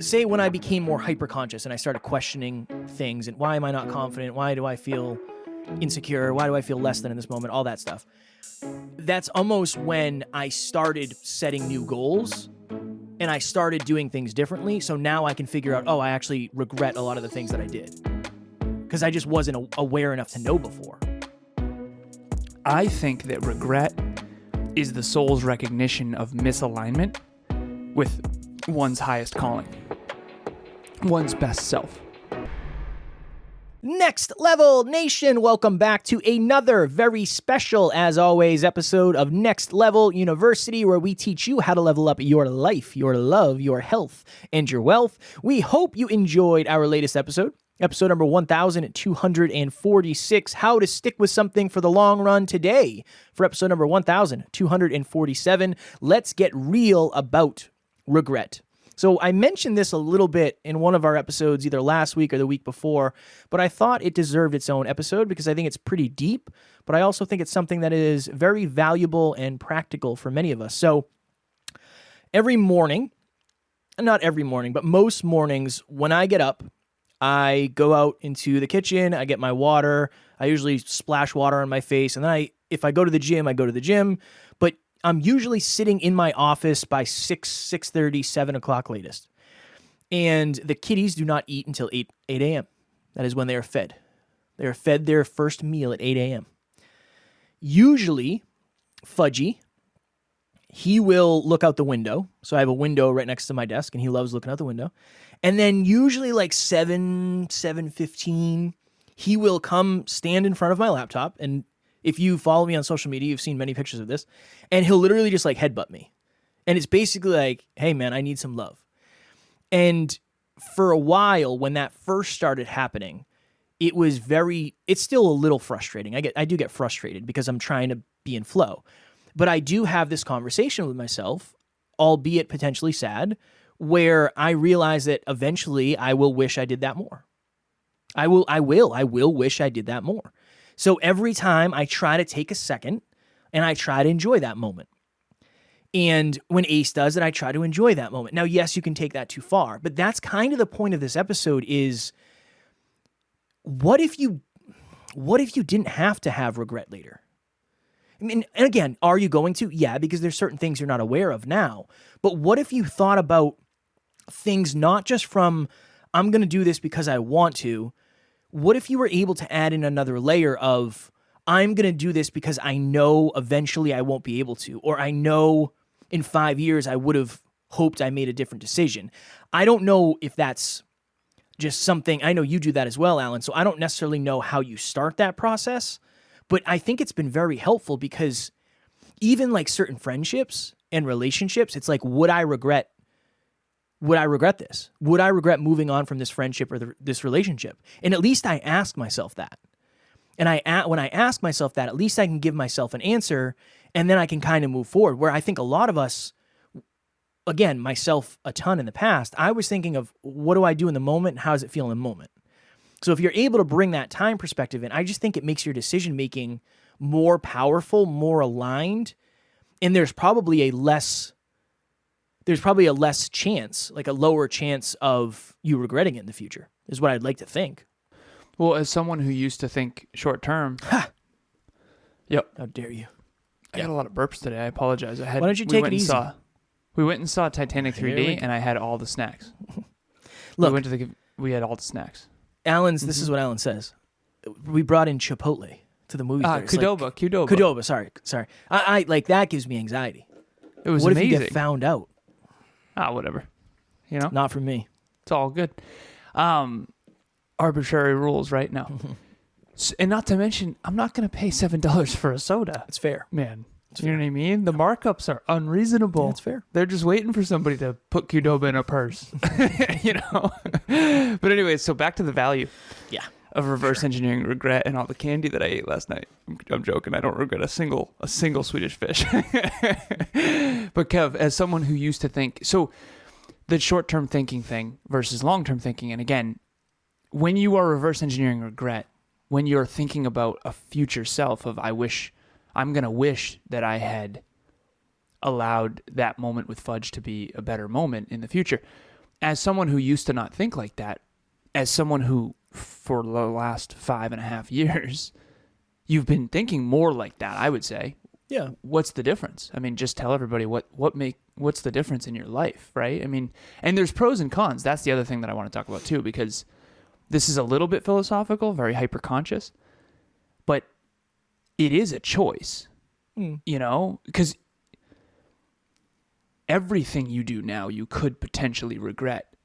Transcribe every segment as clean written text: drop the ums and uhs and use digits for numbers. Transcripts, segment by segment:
say when I became more hyperconscious and I started questioning things and why am I not confident? Why do I feel insecure? Why do I feel less than in this moment? All that stuff. That's almost when I started setting new goals and I started doing things differently. So now I can figure out, I actually regret a lot of the things that I did because I just wasn't aware enough to know before. I think that regret is the soul's recognition of misalignment with one's highest calling, one's best self. Next Level Nation, welcome back to another very special, as always, episode of Next Level University, where we teach you how to level up your life, your love, your health, and your wealth. We hope you enjoyed our latest episode number 1246, How to Stick with Something for the Long Run. Today, for episode number 1247, let's get real about regret. So I mentioned this a little bit in one of our episodes, either last week or the week before, but I thought it deserved its own episode because I think it's pretty deep, but I also think it's something that is very valuable and practical for many of us. So every morning, not every morning, but most mornings when I get up, I go out into the kitchen, I get my water, I usually splash water on my face, and then if I go to the gym, I go to the gym, but I'm usually sitting in my office by 6:30, 7 o'clock latest. And the kitties do not eat until 8 a.m. That is when they are fed. They are fed their first meal at 8 a.m. Usually, Fudgy, he will look out the window. So I have a window right next to my desk, and he loves looking out the window. And then usually like 7:15, he will come stand in front of my laptop. And if you follow me on social media, you've seen many pictures of this. And he'll literally just like headbutt me. And it's basically like, hey man, I need some love. And for a while, when that first started happening, it's still a little frustrating. I do get frustrated because I'm trying to be in flow. But I do have this conversation with myself, albeit potentially sad, where I realize that eventually I will wish I did that more. I will wish I did that more. So every time I try to take a second and I try to enjoy that moment. And when Ace does it, I try to enjoy that moment. Now, yes, you can take that too far, but that's kind of the point of this episode is what if you didn't have to have regret later? I mean, and again, are you going to? Yeah, because there's certain things you're not aware of now. But what if you thought about things not just from, I'm going to do this because I want to. What if you were able to add in another layer of, I'm going to do this because I know eventually I won't be able to, or I know in 5 years I would have hoped I made a different decision. I don't know if that's just something, I know you do that as well, Alan, so I don't necessarily know how you start that process, but I think it's been very helpful because even like certain friendships and relationships, it's like, would I regret this? Would I regret moving on from this friendship or this relationship? And at least I ask myself that. And when I ask myself that, at least I can give myself an answer, and then I can kind of move forward. Where I think a lot of us, again, myself a ton in the past, I was thinking of what do I do in the moment and how does it feel in the moment? So if you're able to bring that time perspective in, I just think it makes your decision-making more powerful, more aligned, and there's probably a less chance, like a lower chance of you regretting it in the future, is what I'd like to think. Well, as someone who used to think short term. Yep. How dare you? I got a lot of burps today. I apologize. Why don't you take it easy? We went and saw Titanic 3D, and I had all the snacks. Look, we had all the snacks. This is what Alan says. We brought in Chipotle to the movie theater. Qdoba. Sorry. I like that gives me anxiety. It was what amazing. What if you get found out? Whatever. You know? Not for me. It's all good. Arbitrary rules right now. And not to mention, I'm not going to pay $7 for a soda. It's fair. Man. You know what I mean? The markups are unreasonable. That's fair. They're just waiting for somebody to put Qdoba in a purse. You know? But anyway, so back to the value. Yeah. Of reverse engineering regret and all the candy that I ate last night. I'm joking. I don't regret a single Swedish fish. But Kev, as someone who used to think, so the short-term thinking thing versus long-term thinking, and again, when you are reverse engineering regret, when you're thinking about a future self of I'm going to wish that I had allowed that moment with Fudge to be a better moment in the future, as someone who used to not think like that, as someone who for the last 5.5 years, you've been thinking more like that, I would say. Yeah. What's the difference? I mean, just tell everybody what's the difference in your life, right? I mean, and there's pros and cons. That's the other thing that I want to talk about too, because this is a little bit philosophical, very hyper-conscious, but it is a choice, you know, because everything you do now you could potentially regret,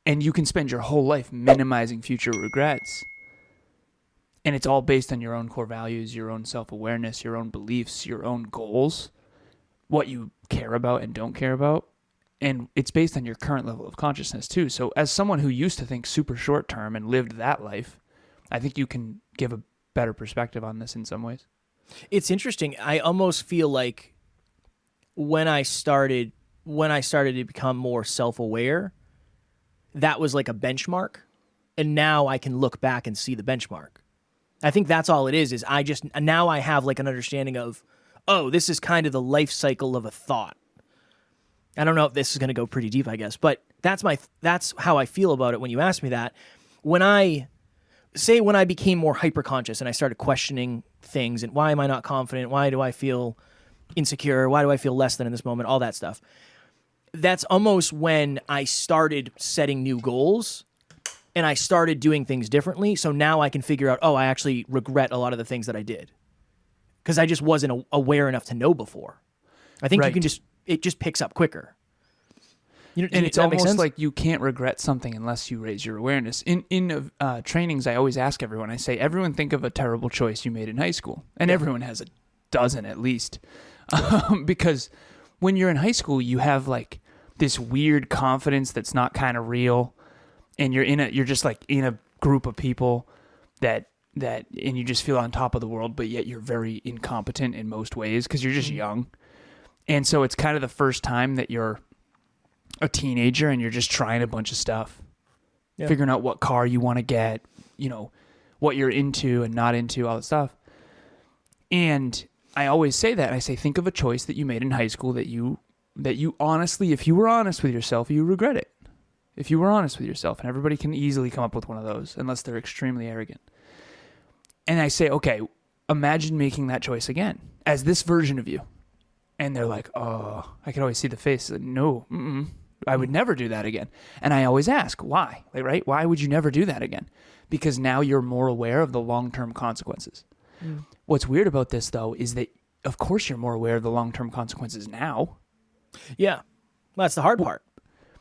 and you can spend your whole life minimizing future regrets. And it's all based on your own core values, your own self-awareness, your own beliefs, your own goals, what you care about and don't care about. And it's based on your current level of consciousness too. So as someone who used to think super short term and lived that life, I think you can give a better perspective on this in some ways. It's interesting. I almost feel like when I started to become more self-aware, that was like a benchmark. And now I can look back and see the benchmark. I think that's all it is now I have like an understanding of, oh, this is kind of the life cycle of a thought. I don't know if this is going to go pretty deep, I guess, but that's how I feel about it when you ask me that. When I became more hyper-conscious and I started questioning things and why am I not confident? Why do I feel insecure? Why do I feel less than in this moment? All that stuff. That's almost when I started setting new goals and I started doing things differently. So now I can figure out, I actually regret a lot of the things that I did because I just wasn't aware enough to know before. I think it just picks up quicker. And it's almost like you can't regret something unless you raise your awareness. In trainings, I always ask everyone, I say, everyone think of a terrible choice you made in high school. And everyone has a dozen at least. Because when you're in high school, you have like this weird confidence that's not kind of real. And you're just like in a group of people that and you just feel on top of the world, but yet you're very incompetent in most ways because you're just young. And so it's kind of the first time that you're a teenager and you're just trying a bunch of stuff, figuring out what car you want to get, you know, what you're into and not into, all that stuff. And I always say that. I say, think of a choice that you made in high school that you honestly, if you were honest with yourself, you regret it. If you were honest with yourself, and everybody can easily come up with one of those unless they're extremely arrogant. And I say, okay, imagine making that choice again as this version of you. And they're like, oh, I could always see the face. Like, no, I would never do that again. And I always ask, why? Like, right? Why would you never do that again? Because now you're more aware of the long-term consequences. What's weird about this, though, is that, of course, you're more aware of the long-term consequences now. Yeah. That's the hard part.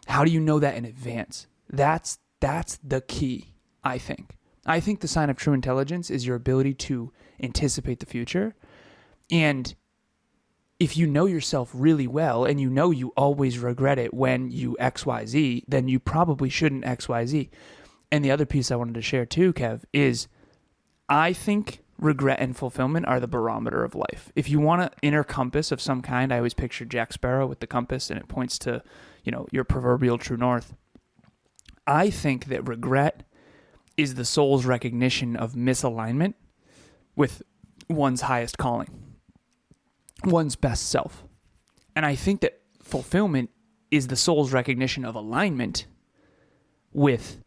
How do you know that in advance? That's the key, I think. I think the sign of true intelligence is your ability to anticipate the future. And if you know yourself really well and you know you always regret it when you XYZ, then you probably shouldn't XYZ. And the other piece I wanted to share too, Kev, is I think regret and fulfillment are the barometer of life. If you want an inner compass of some kind, I always picture Jack Sparrow with the compass and it points to, you know, your proverbial true north. I think that regret is the soul's recognition of misalignment with one's highest calling, one's best self. And I think that fulfillment is the soul's recognition of alignment with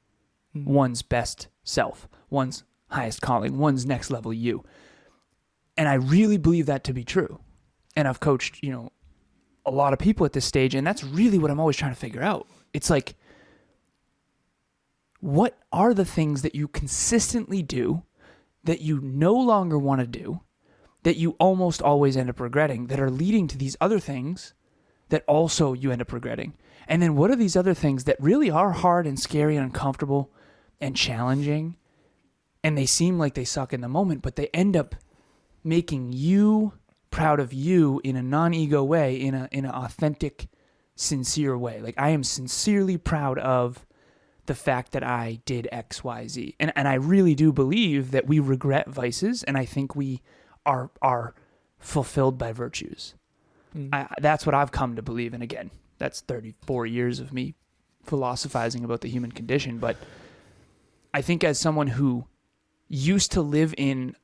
one's best self, one's highest calling, one's next level you. And I really believe that to be true. And I've coached, you know, a lot of people at this stage, and that's really what I'm always trying to figure out. It's like, what are the things that you consistently do that you no longer want to do, that you almost always end up regretting, that are leading to these other things that also you end up regretting? And then what are these other things that really are hard and scary and uncomfortable and challenging, and they seem like they suck in the moment, but they end up making you proud of you in a non-ego way, in an authentic, sincere way. Like, I am sincerely proud of the fact that I did X, Y, Z. And I really do believe that we regret vices, and I think we are fulfilled by virtues. That's what I've come to believe. And again, that's 34 years of me philosophizing about the human condition. But I think as someone who used to live in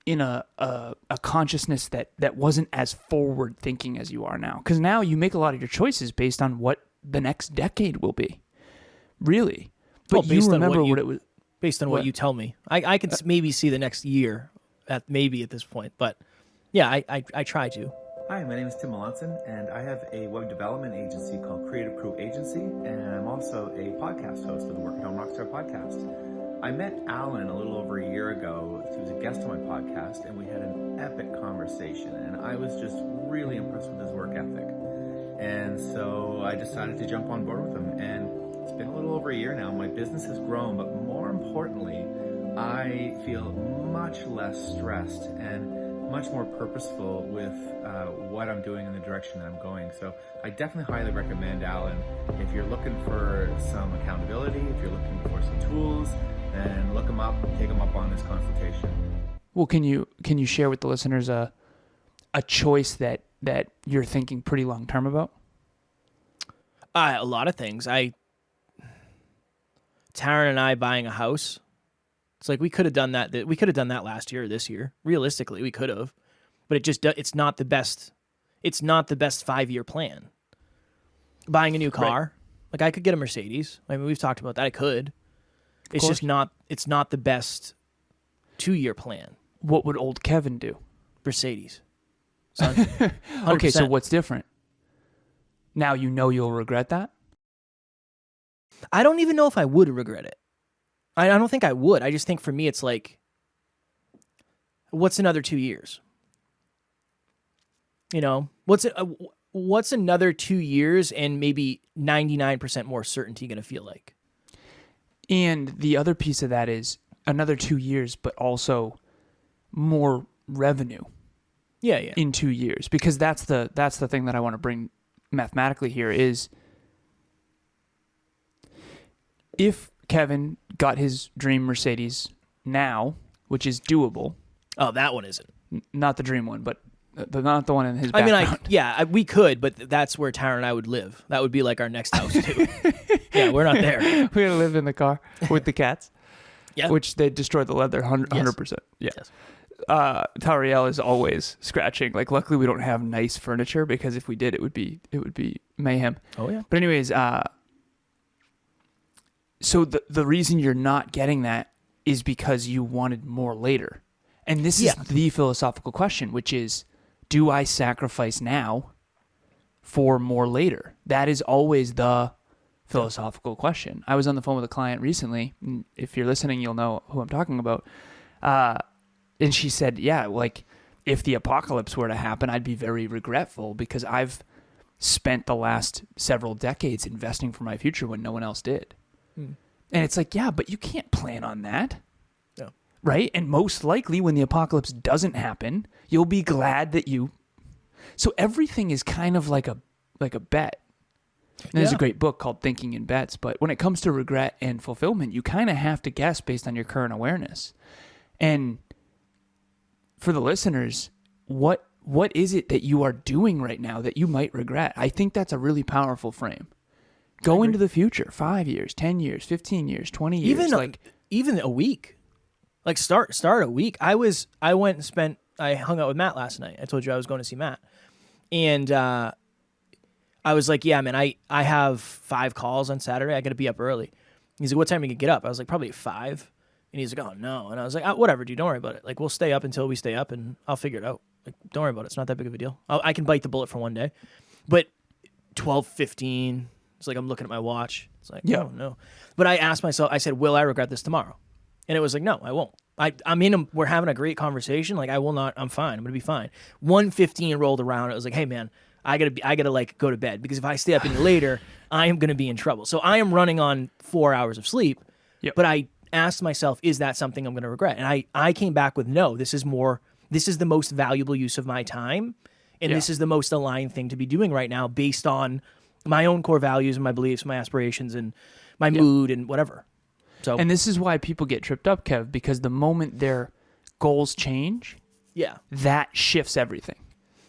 a consciousness that wasn't as forward thinking as you are now, because now you make a lot of your choices based on what the next decade will be. Really? But Well, you based on remember what what it was. Based on what What? you tell me, I could maybe see the next year at this point, but yeah, I try to. Hi, my name is Tim Melanson, and I have a web development agency called Creative Crew Agency, and I'm also a podcast host of the Working on RockStar podcast. I met Alan a little over a year ago. He was a guest on my podcast, and we had an epic conversation, and I was just really impressed with his work ethic. And so I decided to jump on board with him, and it's been a little over a year now. My business has grown, but more importantly, I feel much less stressed and much more purposeful with what I'm doing and the direction that I'm going. So I definitely highly recommend Alan. If you're looking for some accountability, if you're looking for some tools, then look him up, take him up on this consultation. Well, can you share with the listeners a choice that you're thinking pretty long term about? A lot of things. Taryn and I buying a house. It's like we could have done that. We could have done that last year or this year. Realistically, we could have, but it's not the best. It's not the best 5-year plan. Buying a new car, Right. like I could get a Mercedes. I mean, we've talked about that. I could. It's course. just not. It's not the best 2-year plan. What would old Kevin do? Mercedes. Son, Okay, so 100%. what's different? Now you know you'll regret that? I don't even know if I would regret it. I don't think I would. I just think for me, it's like, what's another 2 years? You know, what's another 2 years and maybe 99% more certainty going to feel like? And the other piece of that is another 2 years, but also more revenue Yeah. in 2 years. Because that's the thing that I want to bring mathematically here is if Kevin got his dream Mercedes now, which is doable, Oh, that one isn't. not the dream one, but not the one in his I background. mean, we could, but that's where Tara and I would live. That would be like our next house too. Yeah, we're not there. We're going to live in the car with the cats, Yeah. which they destroy the leather 100%. Yeah. Yes. Tariel is always scratching. Like, luckily we don't have nice furniture because if we did, it would be mayhem. Oh yeah. But anyways, so the reason you're not getting that is because you wanted more later. And this is the philosophical question, which is, do I sacrifice now for more later? That is always the philosophical question. I was on the phone with a client recently. And if you're listening, you'll know who I'm talking about. And she said, yeah, like if the apocalypse were to happen, I'd be very regretful because I've spent the last several decades investing for my future when no one else did. And it's like, yeah, but you can't plan on that. No. Right? And most likely when the apocalypse doesn't happen, you'll be glad that you... So everything is kind of like a bet. And there's a great book called Thinking in Bets, but when it comes to regret and fulfillment, you kind of have to guess based on your current awareness. And for the listeners, what is it that you are doing right now that you might regret? I think that's a really powerful frame. Go into the future, 5 years, 10 years, 15 years, 20 years. Even a week. Like start a week. I hung out with Matt last night. I told you I was going to see Matt. And I was like, yeah, man, I have 5 calls on Saturday. I got to be up early. He's like, what time are you going to get up? I was like, probably at 5. And he's like, oh, no. And I was like, whatever, dude. Don't worry about it. Like, we'll stay up until we stay up, and I'll figure it out. Like, don't worry about it. It's not that big of a deal. I can bite the bullet for one day. But 12:15, it's like I'm looking at my watch. It's like, oh, no. But I asked myself, I said, will I regret this tomorrow? And it was like, no, I won't. We're having a great conversation. Like, I will not. I'm fine. I'm going to be fine. 1:15 rolled around. It was like, hey, man, I gotta like go to bed because if I stay up any later, I am going to be in trouble. So I am running on 4 hours of sleep. Yep. But I asked myself, is that something I'm going to regret? And I came back with no. This is the most valuable use of my time, and this is the most aligned thing to be doing right now based on my own core values and my beliefs, my aspirations, and my mood and whatever. So, and this is why people get tripped up, Kev, because the moment their goals change, that shifts everything.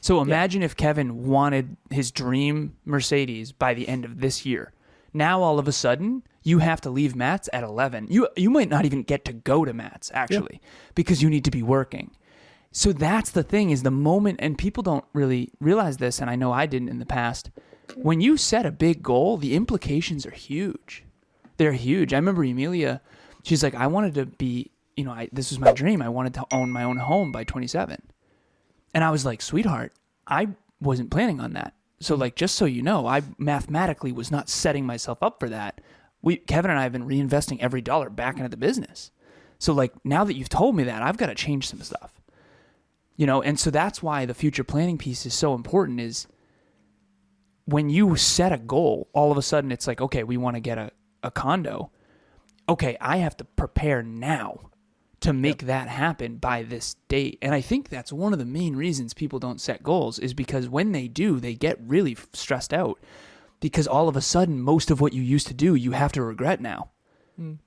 So imagine if Kevin wanted his dream Mercedes by the end of this year. Now all of a sudden, you have to leave Matt's at 11. You might not even get to go to Matt's, actually, because you need to be working. So that's the thing, is the moment, and people don't really realize this, and I know I didn't in the past, when you set a big goal, the implications are huge. They're huge. I remember Emilia, she's like, I wanted to be, this was my dream. I wanted to own my own home by 27. And I was like, sweetheart, I wasn't planning on that. So like, just so you know, I mathematically was not setting myself up for that. Kevin and I have been reinvesting every dollar back into the business. So like, now that you've told me that, I've got to change some stuff, and so that's why the future planning piece is so important. Is when you set a goal, all of a sudden it's like, okay, we want to get a condo. Okay, I have to prepare now to make that happen by this date. And I think that's one of the main reasons people don't set goals, is because when they do, they get really stressed out, because all of a sudden, most of what you used to do, you have to regret now.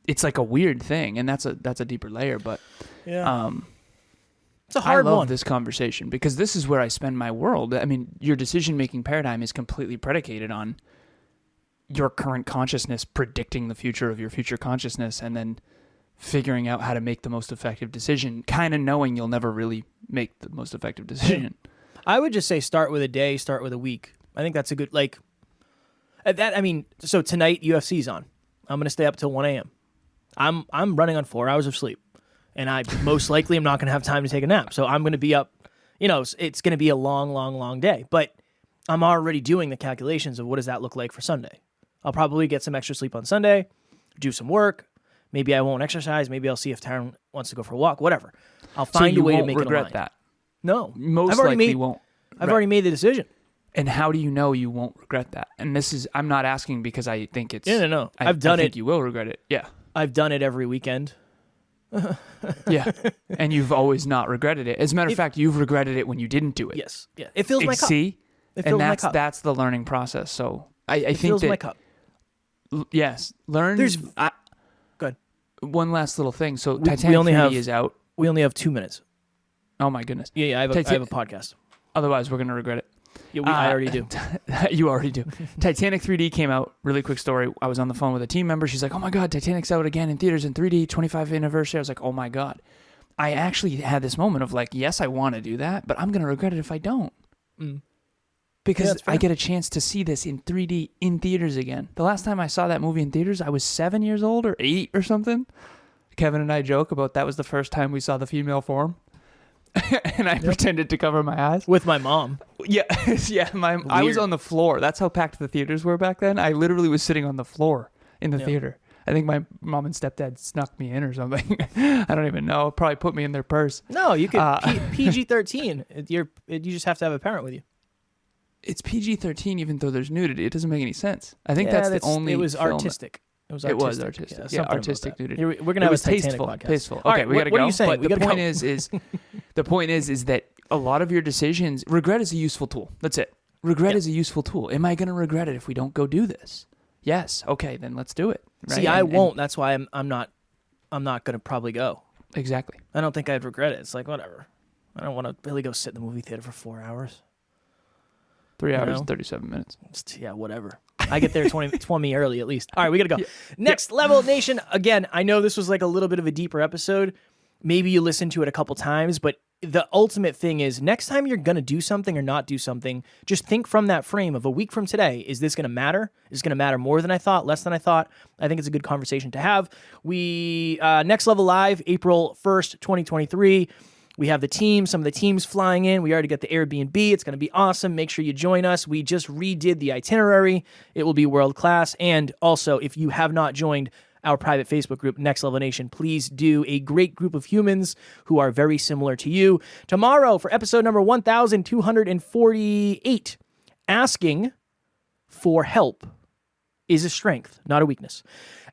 It's like a weird thing, and that's a deeper layer. But it's a hard one. I love this conversation because this is where I spend my world. I mean, your decision-making paradigm is completely predicated on your current consciousness predicting the future of your future consciousness, and then figuring out how to make the most effective decision, kind of knowing you'll never really make the most effective decision. I would just say start with a day, start with a week. I think that's a good, so tonight UFC's on. I'm going to stay up till 1 a.m. I'm running on 4 hours of sleep, and I most likely am not going to have time to take a nap. So I'm going to be up, it's going to be a long, long, long day, but I'm already doing the calculations of what does that look like for Sunday. I'll probably get some extra sleep on Sunday, do some work. Maybe I won't exercise. Maybe I'll see if Taryn wants to go for a walk. Whatever. I'll find a way to make it align. So you won't regret that? No. Most likely won't. I've already made the decision. And how do you know you won't regret that? And I'm not asking because I think it's... No. I've done it. I think you will regret it. Yeah. I've done it every weekend. Yeah. And you've always not regretted it. As a matter of fact, you've regretted it when you didn't do it. Yes. Yeah. It fills my cup. See? It fills my cup. That's the learning process. So I think fills my cup. Yes. Learn... Go ahead. One last little thing. So Titanic 3D is out. We only have 2 minutes. Oh my goodness. Yeah, I have a podcast. Otherwise, we're going to regret it. Yeah, I already do. You already do. Titanic 3D came out. Really quick story. I was on the phone with a team member. She's like, oh my God, Titanic's out again in theaters in 3D, 25th anniversary. I was like, oh my God. I actually had this moment of like, yes, I want to do that, but I'm going to regret it if I don't. Because I get a chance to see this in 3D in theaters again. The last time I saw that movie in theaters, I was 7 years old or 8 or something. Kevin and I joke about that was the first time we saw the female form. And I pretended to cover my eyes. With my mom. Yeah. Yeah. I was on the floor. That's how packed the theaters were back then. I literally was sitting on the floor in the theater. I think my mom and stepdad snuck me in or something. I don't even know. Probably put me in their purse. No, you could PG-13. You just have to have a parent with you. It's PG-13 even though there's nudity. It doesn't make any sense. I think that's the only It was film. Artistic. It was artistic. Yeah, artistic nudity. We're going to have a Titanic podcast. Tasteful. Okay, right, we got to go. What are you saying? But the point is that a lot of your decisions, regret is a useful tool. That's it. Regret is a useful tool. Am I going to regret it if we don't go do this? Yes. Okay, then let's do it. Right? See, I won't. That's why I'm not going to probably go. Exactly. I don't think I'd regret it. It's like, whatever. I don't want to really go sit in the movie theater for 4 hours. 3 hours and 37 minutes. Yeah, whatever. I get there 20 early at least. All right, we got to go. Yeah. Next Level Nation. Again, I know this was like a little bit of a deeper episode. Maybe you listened to it a couple times, but the ultimate thing is next time you're going to do something or not do something, just think from that frame of a week from today. Is this going to matter? Is it going to matter more than I thought, less than I thought? I think it's a good conversation to have. We Next Level Live, April 1st, 2023. We have some of the teams flying in. We already got the Airbnb. It's going to be awesome. Make sure you join us. We just redid the itinerary. It will be world class. And also, if you have not joined our private Facebook group, Next Level Nation, please do. A great group of humans who are very similar to you. Tomorrow, for episode number 1248, asking for help is a strength, not a weakness.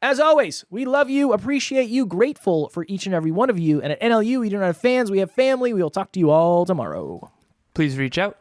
As always, we love you, appreciate you, grateful for each and every one of you. And at NLU, we don't have fans, we have family. We will talk to you all tomorrow. Please reach out